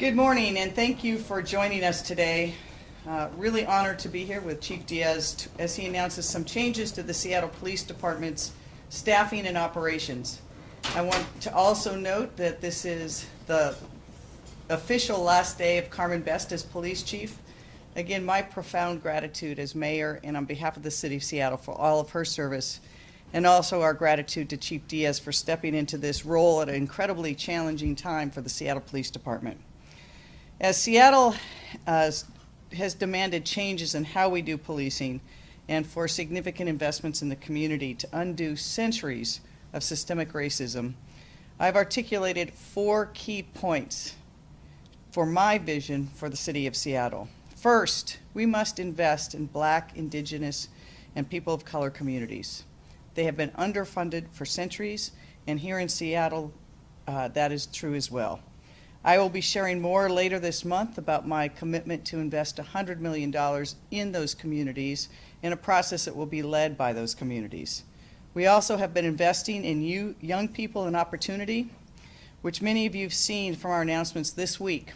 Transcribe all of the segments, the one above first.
Good morning, and thank you for joining us today. Really honored to be here with Chief Diaz as he announces some changes to the Seattle Police Department's staffing and operations. I want to also note that this is the official last day of Carmen Best as police chief. Again, my profound gratitude as mayor and on behalf of the city of Seattle for all of her service, and also our gratitude to Chief Diaz for stepping into this role at an incredibly challenging time for the Seattle Police Department. As Seattle has demanded changes in how we do policing and for significant investments in the community to undo centuries of systemic racism, I've articulated 4 key points for my vision for the city of Seattle. First, we must invest in Black, Indigenous, and people of color communities. They have been underfunded for centuries, and here in Seattle, that is true as well. I will be sharing more later this month about my commitment to invest $100 million in those communities in a process that will be led by those communities. We also have been investing in young people and opportunity, which many of you have seen from our announcements this week,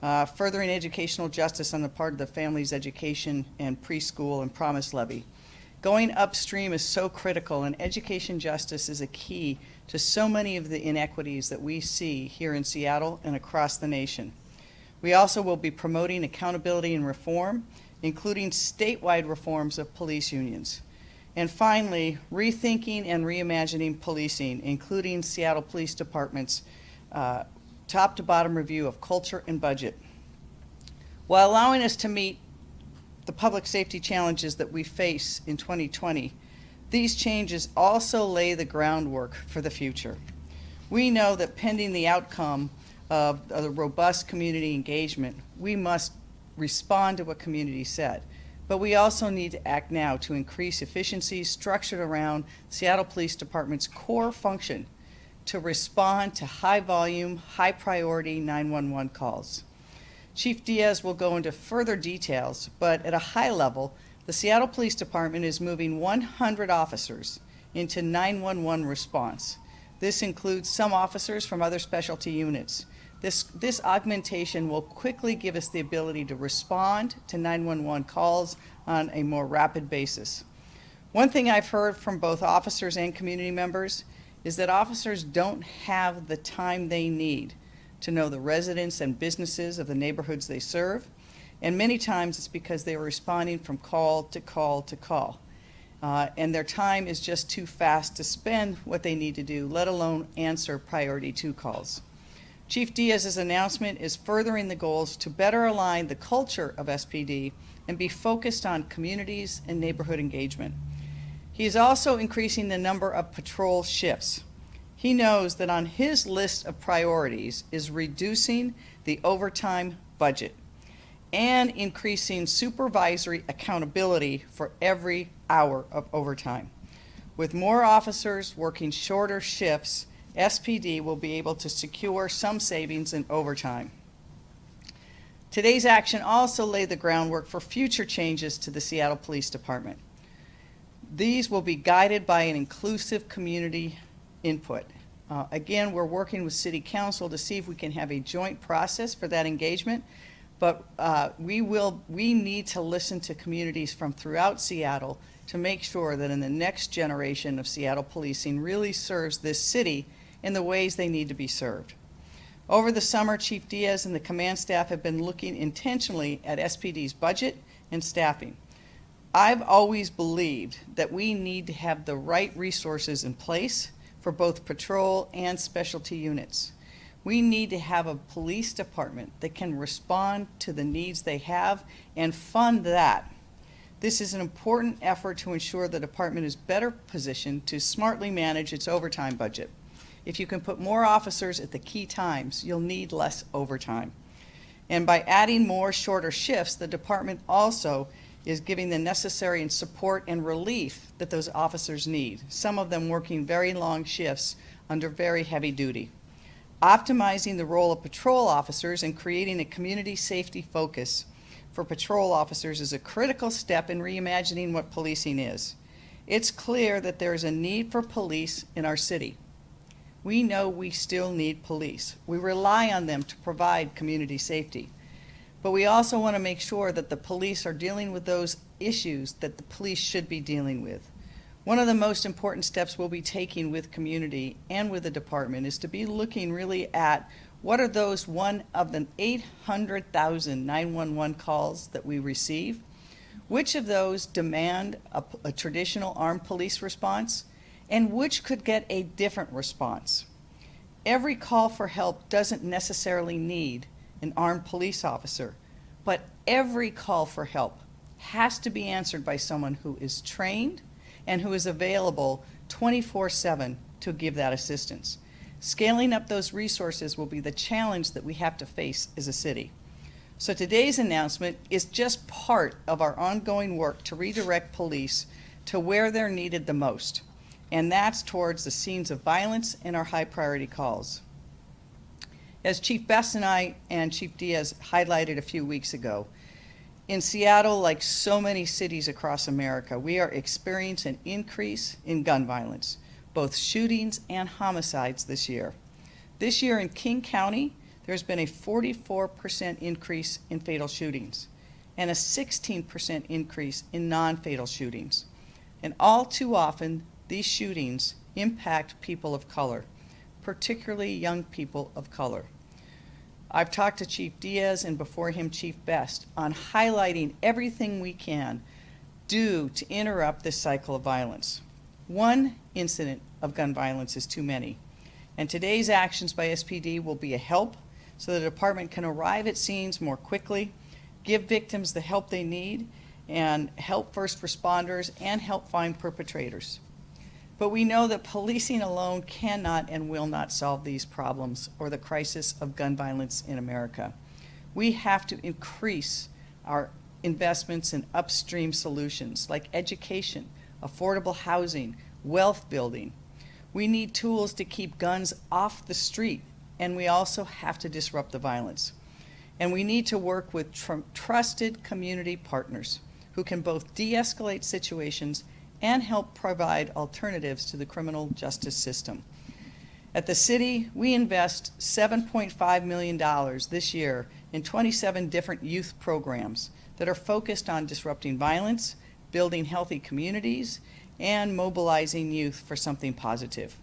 furthering educational justice on the part of the Families Education and Preschool and Promise Levy. Going upstream is so critical, and education justice is a key to so many of the inequities that we see here in Seattle and across the nation. We also will be promoting accountability and reform, including statewide reforms of police unions. And finally, rethinking and reimagining policing, including Seattle Police Department's top to bottom review of culture and budget. While allowing us to meet the public safety challenges that we face in 2020, these changes also lay the groundwork for the future. We know that pending the outcome of the robust community engagement, we must respond to what community said. But we also need to act now to increase efficiencies structured around Seattle Police Department's core function to respond to high volume, high priority 911 calls. Chief Diaz will go into further details, but at a high level, the Seattle Police Department is moving 100 officers into 911 response. This includes some officers from other specialty units. This augmentation will quickly give us the ability to respond to 911 calls on a more rapid basis. One thing I've heard from both officers and community members is that officers don't have the time they need to know the residents and businesses of the neighborhoods they serve, and many times it's because they are responding from call to call to call. And their time is just too fast to spend what they need to do, let alone answer priority 2 calls. Chief Diaz's announcement is furthering the goals to better align the culture of SPD and be focused on communities and neighborhood engagement. He is also increasing the number of patrol shifts. He knows that on his list of priorities is reducing the overtime budget and increasing supervisory accountability for every hour of overtime. With more officers working shorter shifts, SPD will be able to secure some savings in overtime. Today's action also laid the groundwork for future changes to the Seattle Police Department. These will be guided by an inclusive community input. Again, we're working with City Council to see if we can have a joint process for that engagement, but we need to listen to communities from throughout Seattle to make sure that in the next generation of Seattle policing really serves this city in the ways they need to be served. Over the summer, Chief Diaz and the command staff have been looking intentionally at SPD's budget and staffing. I've always believed that we need to have the right resources in place for both patrol and specialty units. We need to have a police department that can respond to the needs they have and fund that. This is an important effort to ensure the department is better positioned to smartly manage its overtime budget. If you can put more officers at the key times, you'll need less overtime. And by adding more shorter shifts, the department also is giving the necessary support and relief that those officers need, some of them working very long shifts under very heavy duty. Optimizing the role of patrol officers and creating a community safety focus for patrol officers is a critical step in reimagining what policing is. It's clear that there is a need for police in our city. We know we still need police. We rely on them to provide community safety. But we also want to make sure that the police are dealing with those issues that the police should be dealing with. One of the most important steps we'll be taking with community and with the department is to be looking really at what are those one of the 800,000 911 calls that we receive. Which of those demand a traditional armed police response, and which could get a different response? Every call for help doesn't necessarily need an armed police officer, but every call for help has to be answered by someone who is trained and who is available 24/7 to give that assistance. Scaling up those resources will be the challenge that we have to face as a city. So today's announcement is just part of our ongoing work to redirect police to where they're needed the most, and that's towards the scenes of violence and our high priority calls. As Chief Best and I and Chief Diaz highlighted a few weeks ago, in Seattle, like so many cities across America, we are experiencing an increase in gun violence, both shootings and homicides this year. This year in King County, there's been a 44% increase in fatal shootings and a 16% increase in non-fatal shootings. And all too often, these shootings impact people of color, particularly young people of color. I've talked to Chief Diaz and before him Chief Best on highlighting everything we can do to interrupt this cycle of violence. One incident of gun violence is too many, and today's actions by SPD will be a help so the department can arrive at scenes more quickly, give victims the help they need, and help first responders and help find perpetrators. But we know that policing alone cannot and will not solve these problems or the crisis of gun violence in America. We have to increase our investments in upstream solutions like education, affordable housing, wealth building. We need tools to keep guns off the street, and we also have to disrupt the violence. And we need to work with trusted community partners who can both de-escalate situations and help provide alternatives to the criminal justice system. At the city, we invest $7.5 million this year in 27 different youth programs that are focused on disrupting violence, building healthy communities, and mobilizing youth for something positive.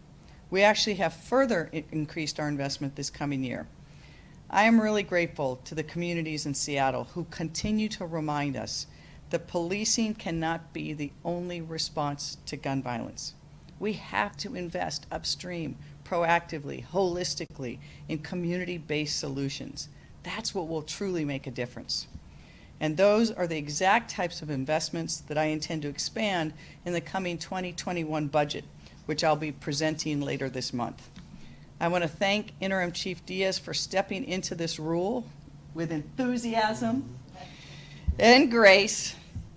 We actually have further increased our investment this coming year. I am really grateful to the communities in Seattle who continue to remind us that policing cannot be the only response to gun violence. We have to invest upstream, proactively, holistically, in community-based solutions. That's what will truly make a difference. And those are the exact types of investments that I intend to expand in the coming 2021 budget, which I'll be presenting later this month. I want to thank Interim Chief Diaz for stepping into this role with enthusiasm and grace,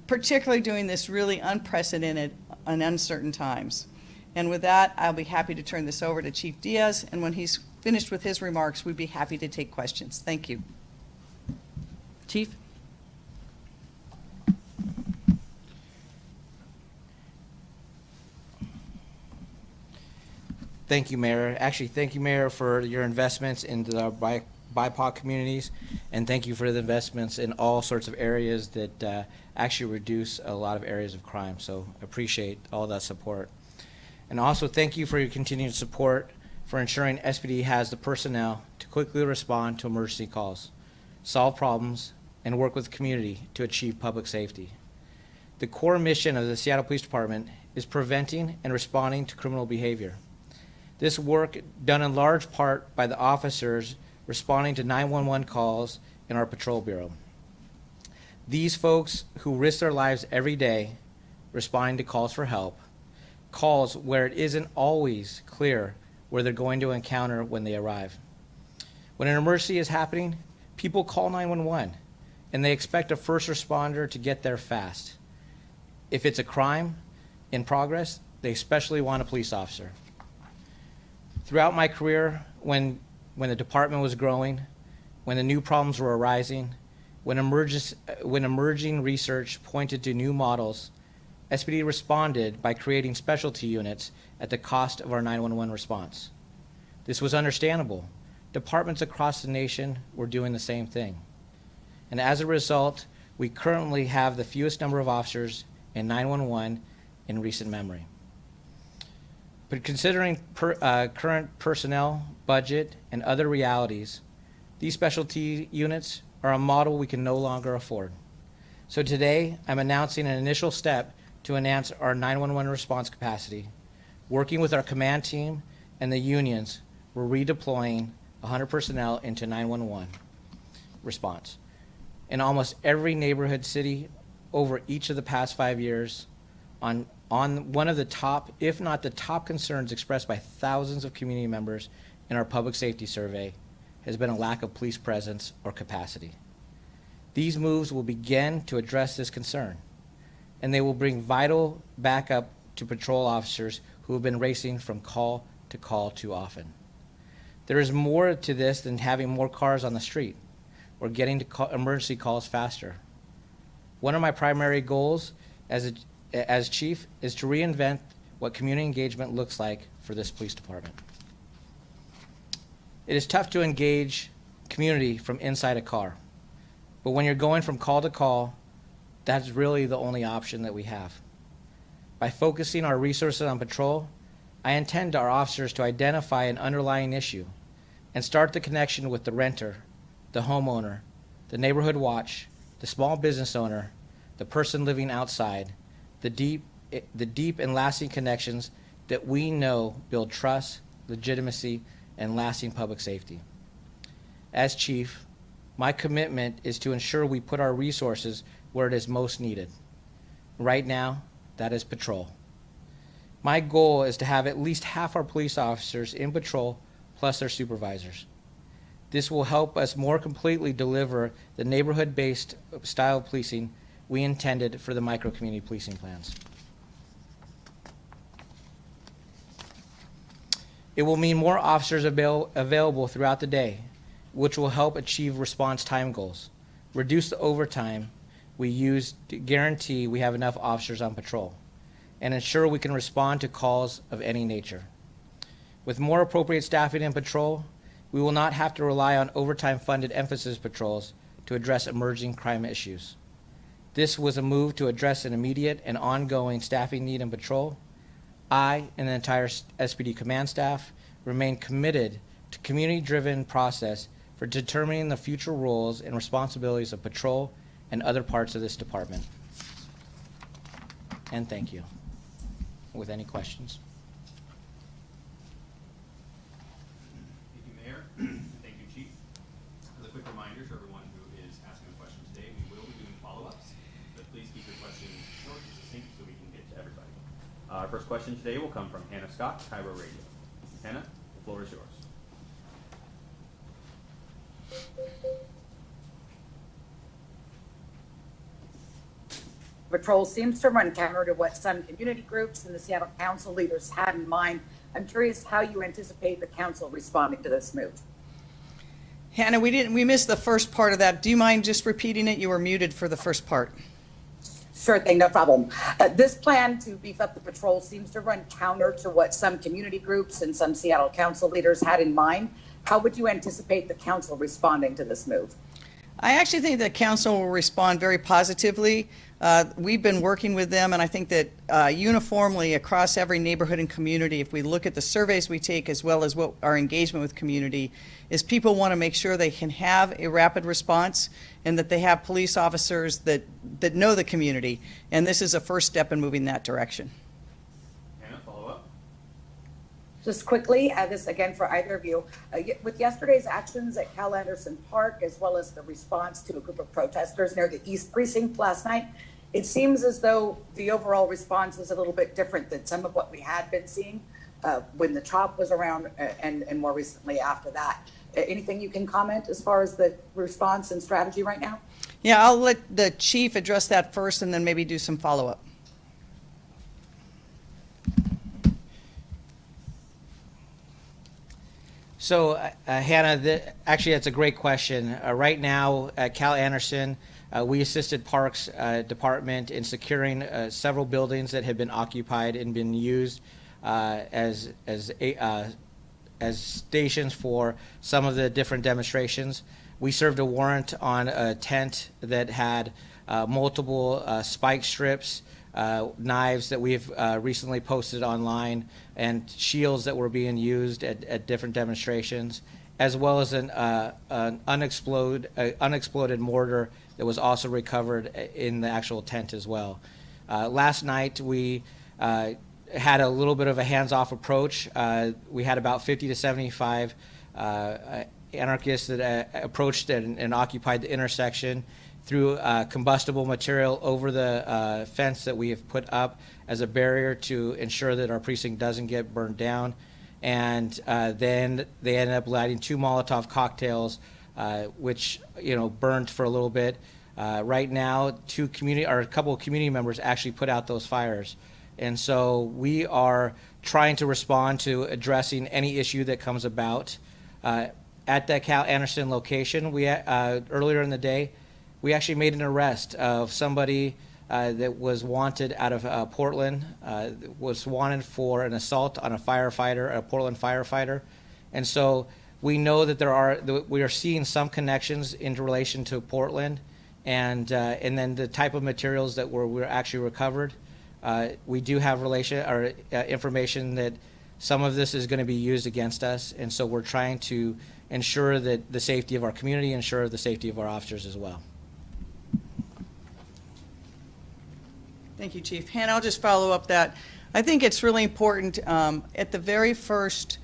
particularly during this really unprecedented and uncertain times. And with that, I'll be happy to turn this over to Chief Diaz, and when he's finished with his remarks, we'd be happy to take questions. Thank you. Chief? Thank you, Mayor. Actually, thank you, Mayor, for your investments in the BIPOC communities, and thank you for the investments in all sorts of areas that actually reduce a lot of areas of crime. So appreciate all that support. And also thank you for your continued support for ensuring SPD has the personnel to quickly respond to emergency calls, solve problems, and work with the community to achieve public safety. The core mission of the Seattle Police Department is preventing and responding to criminal behavior. This work done in large part by the officers responding to 911 calls in our patrol bureau. These folks who risk their lives every day responding to calls for help, calls where it isn't always clear where they're going to encounter when they arrive. When an emergency is happening, people call 911 and they expect a first responder to get there fast. If it's a crime in progress, they especially want a police officer. Throughout my career, when the department was growing, when the new problems were arising, when emerging research pointed to new models, SPD responded by creating specialty units at the cost of our 911 response. This was understandable. Departments across the nation were doing the same thing. And as a result, we currently have the fewest number of officers in 911 in recent memory. But considering current personnel, budget, and other realities, these specialty units are a model we can no longer afford. So today, I'm announcing an initial step to enhance our 911 response capacity. Working with our command team and the unions, we're redeploying 100 personnel into 911 response. In almost every neighborhood city over each of the past 5 years, on one of the top, if not the top concerns expressed by thousands of community members in our public safety survey has been a lack of police presence or capacity. These moves will begin to address this concern, and they will bring vital backup to patrol officers who have been racing from call to call too often. There is more to this than having more cars on the street or getting to emergency calls faster. One of my primary goals as chief is to reinvent what community engagement looks like for this police department. It is tough to engage community from inside a car, but when you're going from call to call, that's really the only option that we have. By focusing our resources on patrol, I intend our officers to identify an underlying issue and start the connection with the renter, the homeowner, the neighborhood watch, the small business owner, the person living outside, the deep and lasting connections that we know build trust, legitimacy, and lasting public safety. As chief, my commitment is to ensure we put our resources where it is most needed. Right now, that is patrol. My goal is to have at least half our police officers in patrol plus their supervisors. This will help us more completely deliver the neighborhood-based style of policing we intended for the micro-community policing plans. It will mean more officers available throughout the day, which will help achieve response time goals, reduce the overtime we use to guarantee we have enough officers on patrol, and ensure we can respond to calls of any nature. With more appropriate staffing in patrol, we will not have to rely on overtime-funded emphasis patrols to address emerging crime issues. This was a move to address an immediate and ongoing staffing need in patrol. I and the entire SPD command staff remain committed to community-driven process for determining the future roles and responsibilities of patrol and other parts of this department. And thank you. With any questions? Thank you, Mayor. Thank you, Chief. As a quick reminder to everyone who is asking a question today, we will be doing follow-ups, but please keep your questions short and succinct so we can get to everybody. Our first question today will come from Hannah Scott, Cairo Radio. Hannah, the floor is yours. Patrol seems to run counter to what some community groups and the Seattle Council leaders had in mind. I'm curious how you anticipate the council responding to this move. Hannah, we missed the first part of that. Do you mind just repeating it? You were muted for the first part. Sure thing, no problem. This plan to beef up the patrol seems to run counter to what some community groups and some Seattle Council leaders had in mind. How would you anticipate the council responding to this move? I actually think the council will respond very positively. We've been working with them, and I think that uniformly across every neighborhood and community, if we look at the surveys we take as well as what our engagement with community is, people want to make sure they can have a rapid response and that they have police officers that know the community. And this is a first step in moving that direction. Hannah, follow up. Just quickly, this again for either of you, with yesterday's actions at Cal Anderson Park, as well as the response to a group of protesters near the East Precinct last night, it seems as though the overall response is a little bit different than some of what we had been seeing when the CHOP was around and more recently after that. Anything you can comment as far as the response and strategy right now? Yeah, I'll let the chief address that first and then maybe do some follow-up. So, Hannah, actually that's a great question. Right now at Cal Anderson, we assisted Parks Department in securing several buildings that had been occupied and been used as as stations for some of the different demonstrations. We served a warrant on a tent that had multiple spike strips, knives that we've recently posted online, and shields that were being used at different demonstrations, as well as an unexploded mortar that was also recovered in the actual tent as well. Last night we had a little bit of a hands-off approach. We had about 50 to 75 anarchists that approached and occupied the intersection, threw combustible material over the fence that we have put up as a barrier to ensure that our precinct doesn't get burned down. And then they ended up lighting 2 Molotov cocktails, which burned for a little bit. Right now, a couple of community members actually put out those fires. And so we are trying to respond to addressing any issue that comes about. At that Cal Anderson location, we earlier in the day, we actually made an arrest of somebody that was wanted out of Portland, was wanted for an assault on a firefighter, a Portland firefighter. And so we know that we are seeing some connections in relation to Portland, and then the type of materials that were actually recovered. We do have information that some of this is going to be used against us, and so we're trying to ensure that the safety of our community, ensure the safety of our officers as well. Thank you, Chief. Hannah, I'll just follow up that. I think it's really important at the very first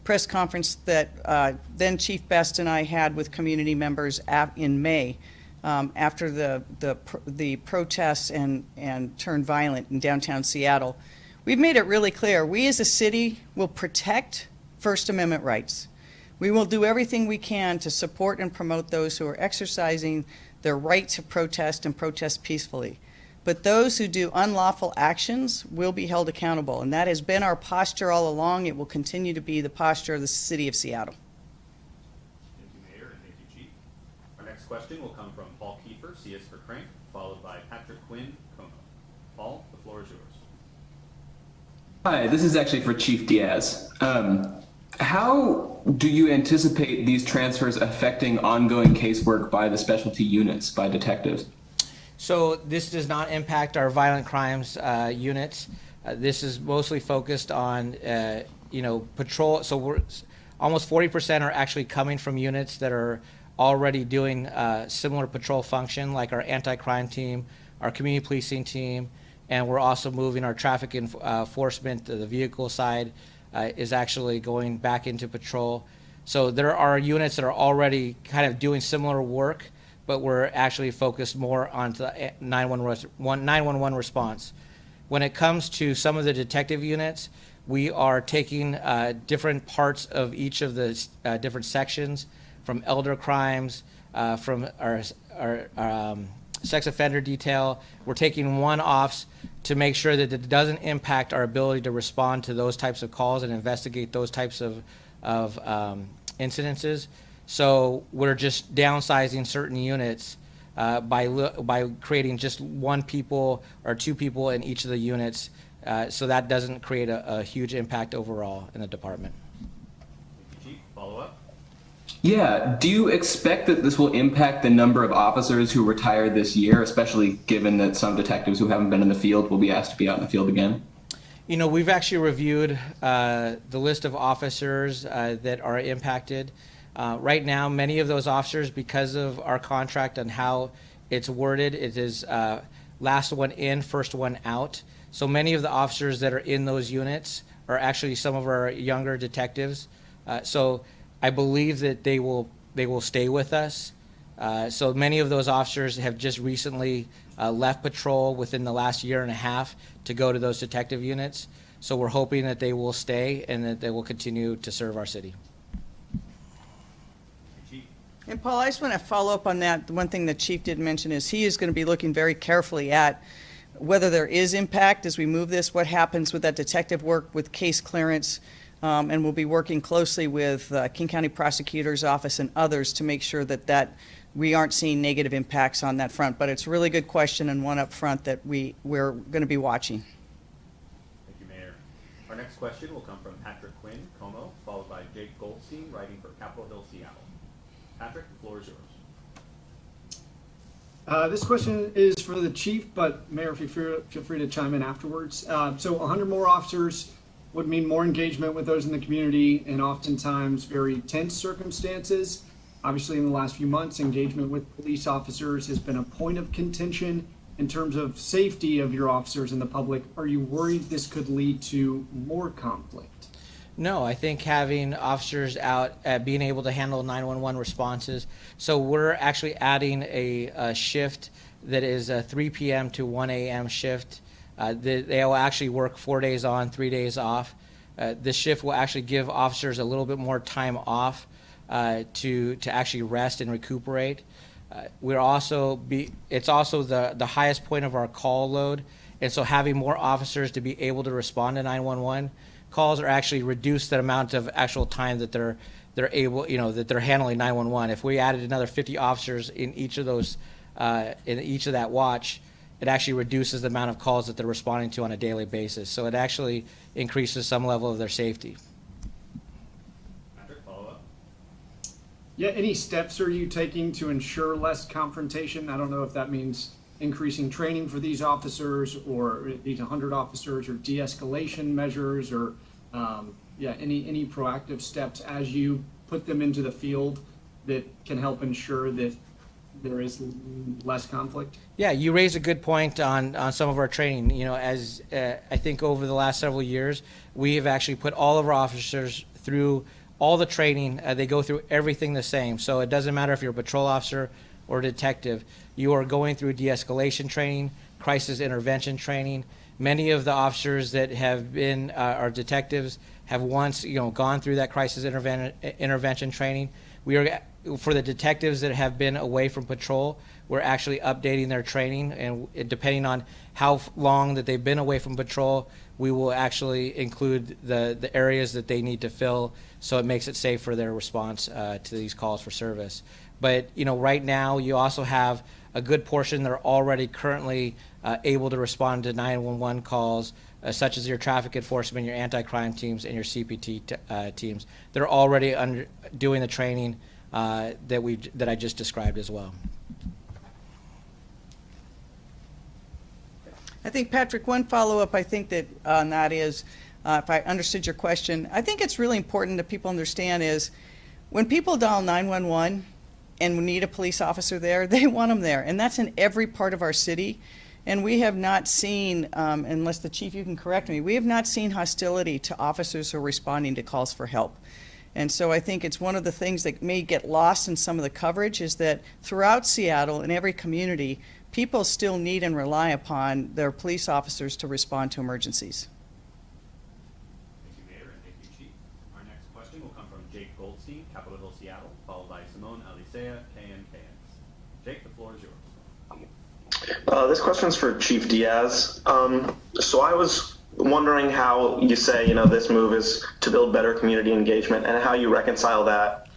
press conference that then Chief Best and I had with community members in May, after the protests and turned violent in downtown Seattle. We've made it really clear, we as a city will protect First Amendment rights. We will do everything we can to support and promote those who are exercising their right to protest and protest peacefully. But those who do unlawful actions will be held accountable, and that has been our posture all along. It will continue to be the posture of the city of Seattle. Thank you, Mayor, and thank you, Chief. Our next question will come from Paul Kiefer, CS for Crank, followed by Patrick Quinn, Como. Paul, the floor is yours. Hi, this is actually for Chief Diaz. How do you anticipate these transfers affecting ongoing casework by the specialty units, by detectives? So this does not impact our violent crimes units. This is mostly focused on, patrol. So we're almost 40% are actually coming from units that are already doing similar patrol function, like our anti-crime team, our community policing team, and we're also moving our traffic enforcement. The vehicle side is actually going back into patrol. So there are units that are already kind of doing similar work, but we're actually focused more on the 911 response. When it comes to some of the detective units, we are taking different parts of each of the different sections, from elder crimes, from our sex offender detail. We're taking one-offs to make sure that it doesn't impact our ability to respond to those types of calls and investigate those types of incidences. So we're just downsizing certain units by creating just 1 people or 2 people in each of the units, so that doesn't create a huge impact overall in the department. Thank you, Chief. Follow up. Yeah, do you expect that this will impact the number of officers who retire this year, especially given that some detectives who haven't been in the field will be asked to be out in the field again? We've actually reviewed the list of officers that are impacted. Right now, many of those officers, because of our contract and how it's worded, it is last one in, first one out. So many of the officers that are in those units are actually some of our younger detectives. So I believe that they will stay with us. So many of those officers have just recently left patrol within the last year and a half to go to those detective units. So we're hoping that they will stay and that they will continue to serve our city. And Paul, I just want to follow up on that. The one thing that Chief did mention is he is going to be looking very carefully at whether there is impact as we move this, what happens with that detective work with case clearance, and we'll be working closely with King County Prosecutor's Office and others to make sure that we aren't seeing negative impacts on that front. But it's a really good question and one up front that we're going to be watching. Thank you, Mayor. Our next question will come from Patrick Quinn, Como, followed by Jake Goldstein, writing for Capitol Hill, Seattle. Patrick, the floor is yours. This question is for the chief, but Mayor, feel free to chime in afterwards. So 100 more officers would mean more engagement with those in the community and oftentimes very tense circumstances. Obviously, in the last few months, engagement with police officers has been a point of contention in terms of safety of your officers and the public. Are you worried this could lead to more conflict? No, I think having officers out, being able to handle 911 responses. So we're actually adding a shift that is a 3 p.m. to 1 a.m. shift. They will actually work 4 days on, 3 days off. This shift will actually give officers a little bit more time off to actually rest and recuperate. It's also the highest point of our call load, and so having more officers to be able to respond to 911 calls are actually reduce the amount of actual time that they're able, that they're handling 911. If we added another 50 officers in each of those, in each of that watch, it actually reduces the amount of calls that they're responding to on a daily basis. So it actually increases some level of their safety. Patrick, follow up. Yeah, any steps are you taking to ensure less confrontation? I don't know if that means increasing training for these officers or these 100 officers or de-escalation measures or any proactive steps as you put them into the field that can help ensure that there is less conflict? Yeah, you raise a good point on some of our training. As I think over the last several years, we have actually put all of our officers through all the training. They go through everything the same. So it doesn't matter if you're a patrol officer or detective, you are going through de-escalation training, crisis intervention training. Many of the officers that have been our detectives have once gone through that crisis intervention training. We are, for the detectives that have been away from patrol, we're actually updating their training, and depending on how long that they've been away from patrol, we will actually include the areas that they need to fill, so it makes it safe for their response to these calls for service. But right now you also have a good portion that are already currently able to respond to 911 calls, such as your traffic enforcement, your anti-crime teams, and your CPT teams. They're already doing the training that I just described as well. I think, Patrick, one follow-up I think that on that is, if I understood your question, I think it's really important that people understand is when people dial 911 and we need a police officer there, they want them there. And that's in every part of our city. And we have not seen, unless the chief, you can correct me, we have not seen hostility to officers who are responding to calls for help. And so I think it's one of the things that may get lost in some of the coverage is that throughout Seattle, in every community, people still need and rely upon their police officers to respond to emergencies. Thank you, Mayor, and thank you, Chief. Our next question will come from Jake Goldstein, Capitol Hill, Seattle, followed by Simone Alicea, KNKS. Jake, the floor is yours. This question's for Chief Diaz. So I was wondering how you say, this move is to build better community engagement and how you reconcile that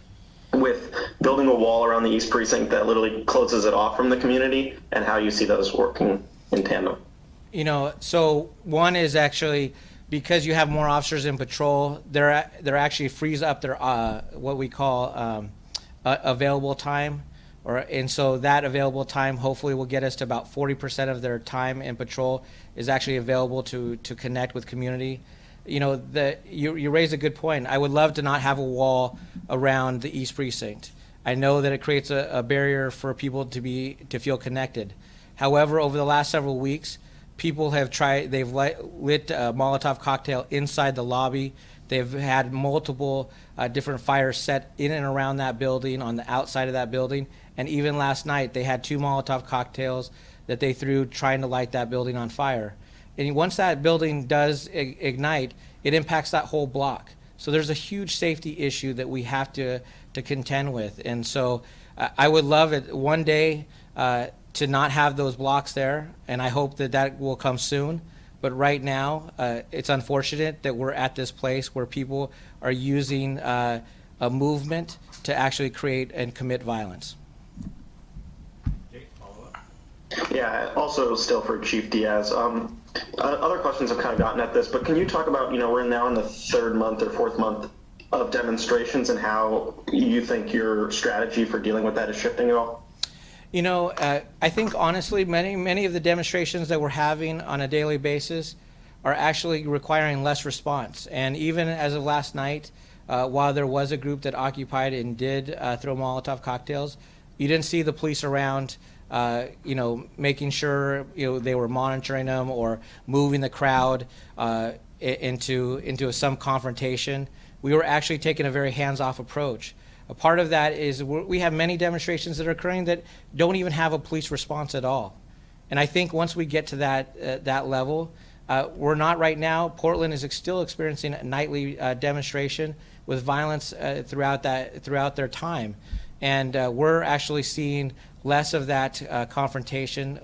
with building a wall around the East Precinct that literally closes it off from the community, and how you see those working in tandem. So one is actually because you have more officers in patrol, they're actually frees up their what we call available time. And so that available time hopefully will get us to about 40% of their time in patrol is actually available to connect with community. You raise a good point. I would love to not have a wall around the East Precinct. I know that it creates a barrier for people to feel connected. However, over the last several weeks, people have they've lit a Molotov cocktail inside the lobby. They've had multiple different fires set in and around that building, on the outside of that building. And even last night, they had 2 Molotov cocktails that they threw trying to light that building on fire. And once that building does ignite, it impacts that whole block. So there's a huge safety issue that we have to contend with. And so I would love it one day to not have those blocks there, and I hope that will come soon. But right now, it's unfortunate that we're at this place where people are using a movement to actually create and commit violence. Jake, follow up. Yeah, also still for Chief Diaz. Other questions have kind of gotten at this, but can you talk about, we're now in the third month or fourth month of demonstrations and how you think your strategy for dealing with that is shifting at all? I think honestly, many of the demonstrations that we're having on a daily basis are actually requiring less response. And even as of last night, while there was a group that occupied and did throw Molotov cocktails, you didn't see the police around, making sure they were monitoring them or moving the crowd into some confrontation. We were actually taking a very hands-off approach. A part of that is we have many demonstrations that are occurring that don't even have a police response at all. And I think once we get to that level, we're not right now. Portland is still experiencing a nightly demonstration with violence throughout their time. And we're actually seeing less of that confrontation,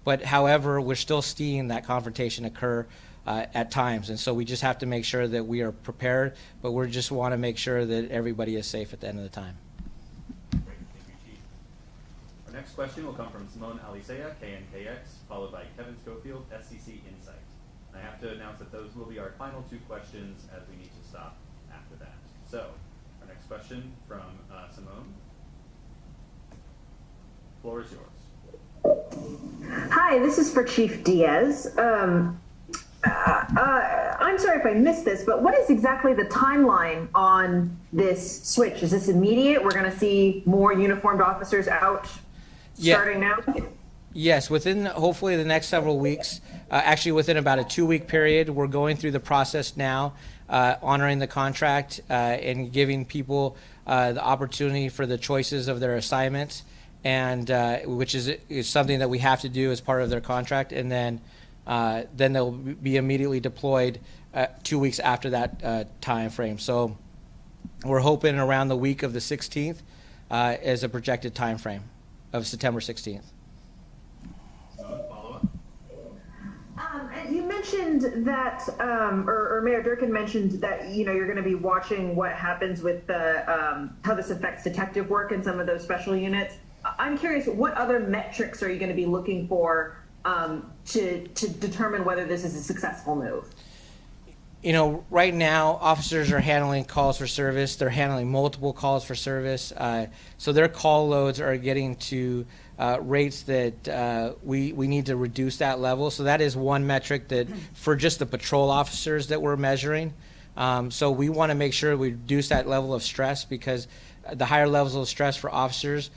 but however, we're still seeing that confrontation occur at times. And so we just have to make sure that we are prepared, but we just want to make sure that everybody is safe at the end of the time. Great, thank you, Chief. Our next question will come from Simone Alicea, KNKX, followed by Kevin Schofield, SCC Insight. I have to announce that those will be our final two questions as we need to stop after that. So, our next question from Simone. The floor is yours. Hi, this is for Chief Diaz. I'm sorry if I missed this, but what is exactly the timeline on this switch? Is this immediate? We're going to see more uniformed officers out starting now? Yes, within hopefully the next several weeks, actually within about a 2-week period, we're going through the process now, honoring the contract and giving people the opportunity for the choices of their assignments, and which is something that we have to do as part of their contract, and then they'll be immediately deployed 2 weeks after that time frame. So we're hoping around the week of the 16th as a projected time frame of September 16th. Follow-up. And you mentioned that, or Mayor Durkan mentioned that you're going to be watching what happens with the how this affects detective work in some of those special units. I'm curious, what other metrics are you going to be looking for to determine whether this is a successful move? Right now, officers are handling calls for service. They're handling multiple calls for service. So their call loads are getting to rates that we need to reduce that level. So that is one metric that for just the patrol officers that we're measuring. So we want to make sure we reduce that level of stress, because the higher levels of stress for officers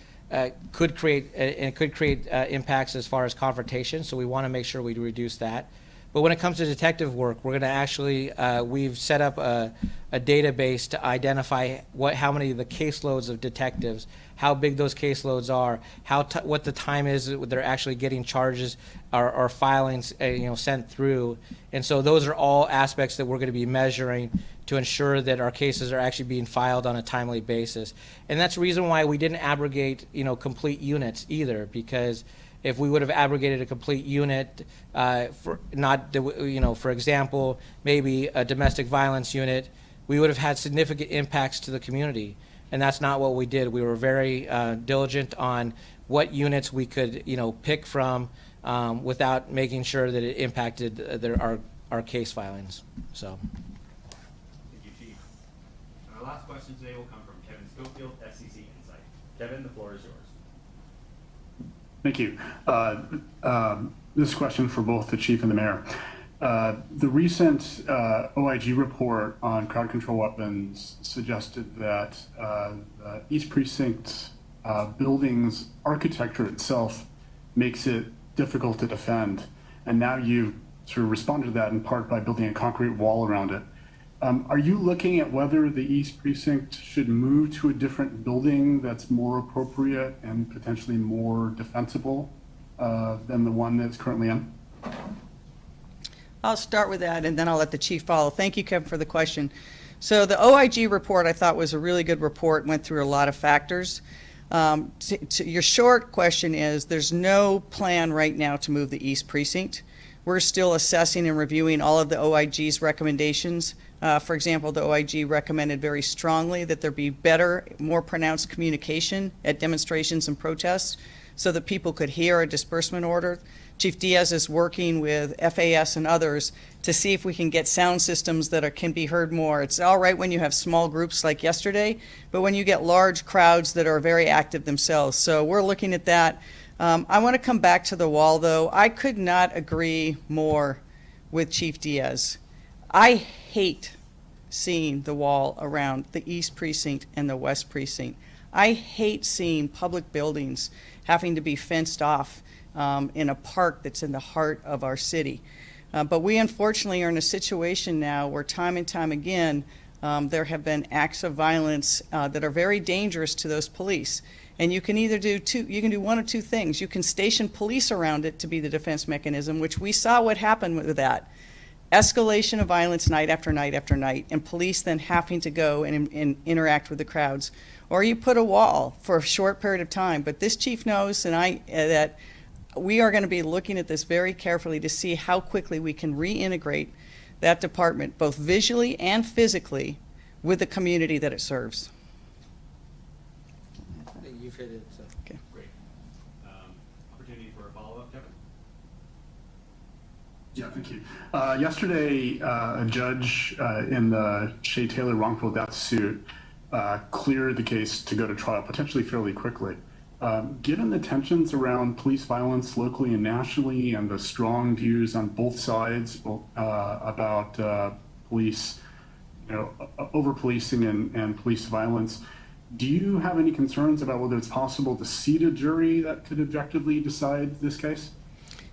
could create impacts as far as confrontation. So we want to make sure we reduce that. But when it comes to detective work, we're going to actually we've set up a database to identify how many of the caseloads of detectives, how big those caseloads are, what the time is that they're actually getting charges or filings sent through. And so those are all aspects that we're going to be measuring to ensure that our cases are actually being filed on a timely basis. And that's the reason why we didn't abrogate complete units either, because if we would have abrogated a complete unit, for example, maybe a domestic violence unit, we would have had significant impacts to the community. And that's not what we did. We were very diligent on what units we could, pick from without making sure that it impacted our case filings. So. Thank you, Chief. And our last question today will come from Kevin Schofield, SCC Insight. Kevin, the floor is yours. Thank you. This question for both the chief and the mayor. The recent OIG report on crowd control weapons suggested that the East Precinct building's architecture itself makes it difficult to defend. And now you sort of responded to that in part by building a concrete wall around it. Are you looking at whether the East Precinct should move to a different building that's more appropriate and potentially more defensible than the one that's currently in? I'll start with that, and then I'll let the chief follow. Thank you, Kevin, for the question. So the OIG report I thought was a really good report, went through a lot of factors. Your short question is, there's no plan right now to move the East Precinct. We're still assessing and reviewing all of the OIG's recommendations. For example, the OIG recommended very strongly that there be better, more pronounced communication at demonstrations and protests. so that people could hear a disbursement order. Chief Diaz is working with FAS and others to see if we can get sound systems that can be heard more. It's all right when you have small groups like yesterday, but when you get large crowds that are very active themselves. So we're looking at that. I want to come back to the wall, though. I could not agree more with Chief Diaz. I hate seeing the wall around the East Precinct and the West Precinct. I hate seeing public buildings having to be fenced off in a park that's in the heart of our city. But we unfortunately are in a situation now where time and time again there have been acts of violence that are very dangerous to those police. And you can either do one of two things. You can station police around it to be the defense mechanism, which we saw what happened with that. Escalation of violence night after night after night, and police then having to go and interact with the crowds. Or you put a wall for a short period of time. But this chief knows, and that we are going to be looking at this very carefully to see how quickly we can reintegrate that department, both visually and physically, with the community that it serves. You've hit it. So. Okay. Great. Opportunity for a follow-up, Kevin? Yeah, thank you. Yesterday, a judge in the Shea Taylor wrongful death suit cleared the case to go to trial potentially fairly quickly. Given the tensions around police violence locally and nationally, and the strong views on both sides about police, over-policing and police violence, do you have any concerns about whether it's possible to seat a jury that could objectively decide this case?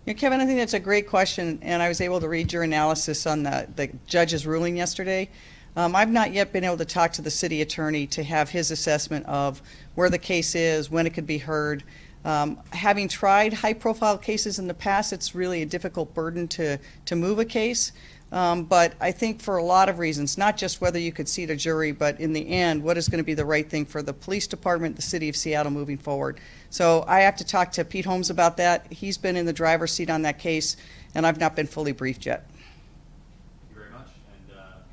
Yeah, Kevin, I think that's a great question, and I was able to read your analysis on the judge's ruling yesterday. I've not yet been able to talk to the city attorney to have his assessment of where the case is, when it could be heard. Having tried high-profile cases in the past, it's really a difficult burden to move a case. But I think for a lot of reasons, not just whether you could seat a jury, but in the end, what is going to be the right thing for the police department, the city of Seattle moving forward. So I have to talk to Pete Holmes about that. He's been in the driver's seat on that case, and I've not been fully briefed yet. Thank you very much. And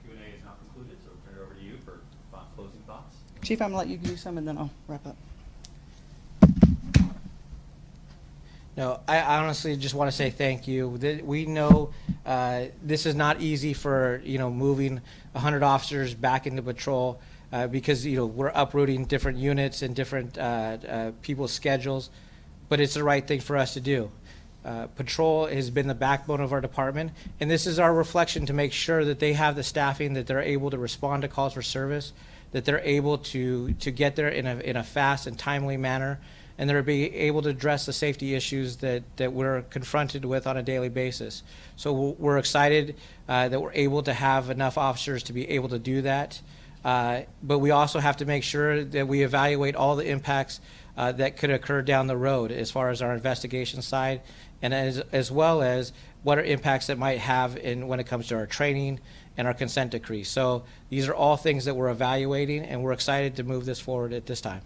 Q&A is now concluded, so we'll turn it over to you for closing thoughts. Chief, I'm going to let you do some, and then I'll wrap up. No, I honestly just want to say thank you. We know this is not easy for moving 100 officers back into patrol because we're uprooting different units and different people's schedules, but it's the right thing for us to do. Patrol has been the backbone of our department, and this is our reflection to make sure that they have the staffing, that they're able to respond to calls for service, that they're able to get there in a fast and timely manner, and they're be able to address the safety issues that we're confronted with on a daily basis. So we're excited that we're able to have enough officers to be able to do that. But we also have to make sure that we evaluate all the impacts that could occur down the road as far as our investigation side, and as well as what are impacts that might have when it comes to our training and our consent decree. So these are all things that we're evaluating, and we're excited to move this forward at this time.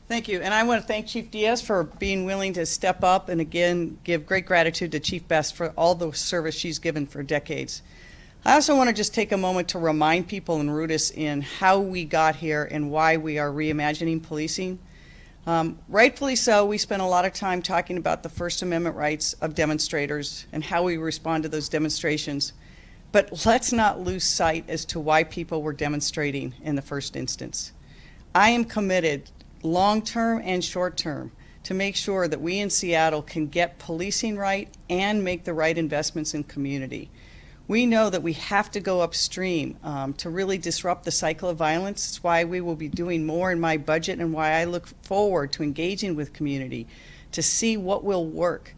Thank you. And I want to thank Chief Diaz for being willing to step up and again give great gratitude to Chief Best for all the service she's given for decades. I also want to just take a moment to remind people and root us in how we got here and why we are reimagining policing. Rightfully so, we spent a lot of time talking about the First Amendment rights of demonstrators and how we respond to those demonstrations. But let's not lose sight as to why people were demonstrating in the first instance. I am committed, long-term and short-term, to make sure that we in Seattle can get policing right and make the right investments in community. We know that we have to go upstream to really disrupt the cycle of violence. It's why we will be doing more in my budget and why I look forward to engaging with community to see what will work.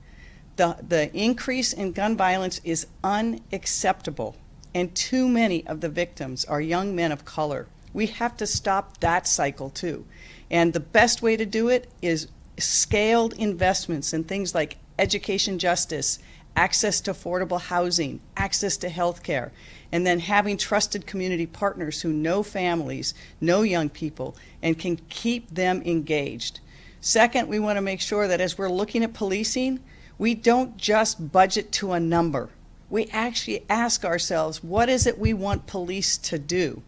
The increase in gun violence is unacceptable, and too many of the victims are young men of color. We have to stop that cycle too. And the best way to do it is scaled investments in things like education justice, access to affordable housing, access to health care, and then having trusted community partners who know families, know young people, and can keep them engaged. Second, we want to make sure that as we're looking at policing, we don't just budget to a number. We actually ask ourselves, what is it we want police to do?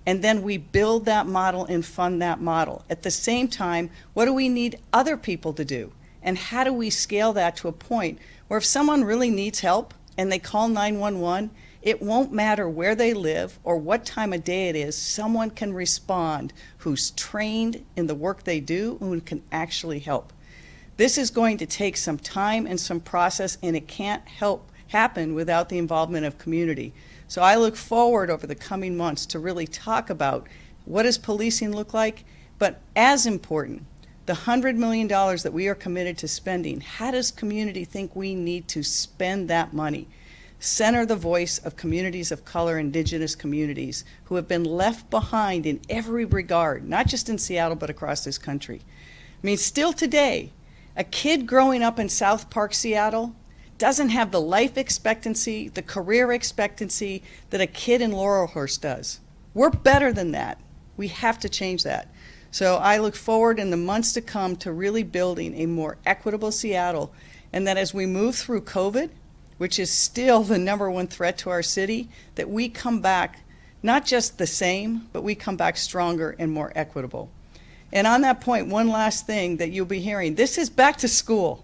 And then we build that model and fund that model. At the same time, what do we need other people to do? And how do we scale that to a point where if someone really needs help and they call 911, it won't matter where they live or what time of day it is, someone can respond who's trained in the work they do and who can actually help. This is going to take some time and some process, and it can't happen without the involvement of community. So I look forward over the coming months to really talk about what does policing look like, but as important, the $100 million that we are committed to spending, how does community think we need to spend that money? Center the voice of communities of color, indigenous communities who have been left behind in every regard, not just in Seattle, but across this country. I mean, still today, a kid growing up in South Park, Seattle, doesn't have the life expectancy, the career expectancy that a kid in Laurelhurst does. We're better than that. We have to change that. So I look forward in the months to come to really building a more equitable Seattle, and that as we move through COVID, which is still the #1 threat to our city, that we come back not just the same, but we come back stronger and more equitable. And on that point, one last thing that you'll be hearing, this is back to school.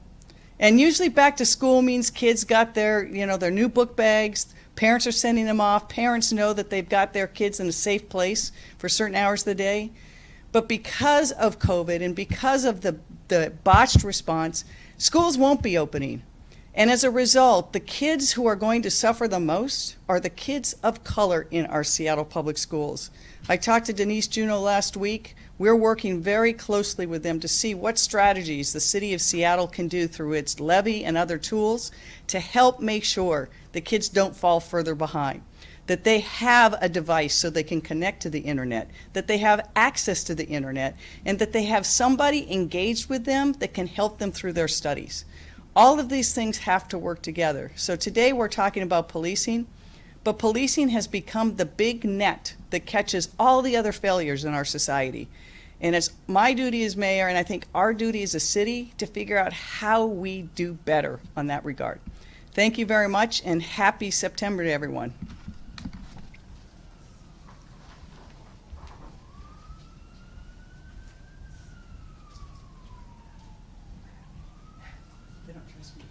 And usually back to school means kids got their new book bags, parents are sending them off, parents know that they've got their kids in a safe place for certain hours of the day. But because of COVID and because of the botched response, schools won't be opening. And as a result, the kids who are going to suffer the most are the kids of color in our Seattle public schools. I talked to Denise Juneau last week. We're working very closely with them to see what strategies the city of Seattle can do through its levy and other tools to help make sure the kids don't fall further behind, that they have a device so they can connect to the internet, that they have access to the internet, and that they have somebody engaged with them that can help them through their studies. All of these things have to work together. So today we're talking about policing, but policing has become the big net that catches all the other failures in our society. And it's my duty as mayor, and I think our duty as a city, to figure out how we do better on that regard. Thank you very much, and happy September to everyone. They don't trust me.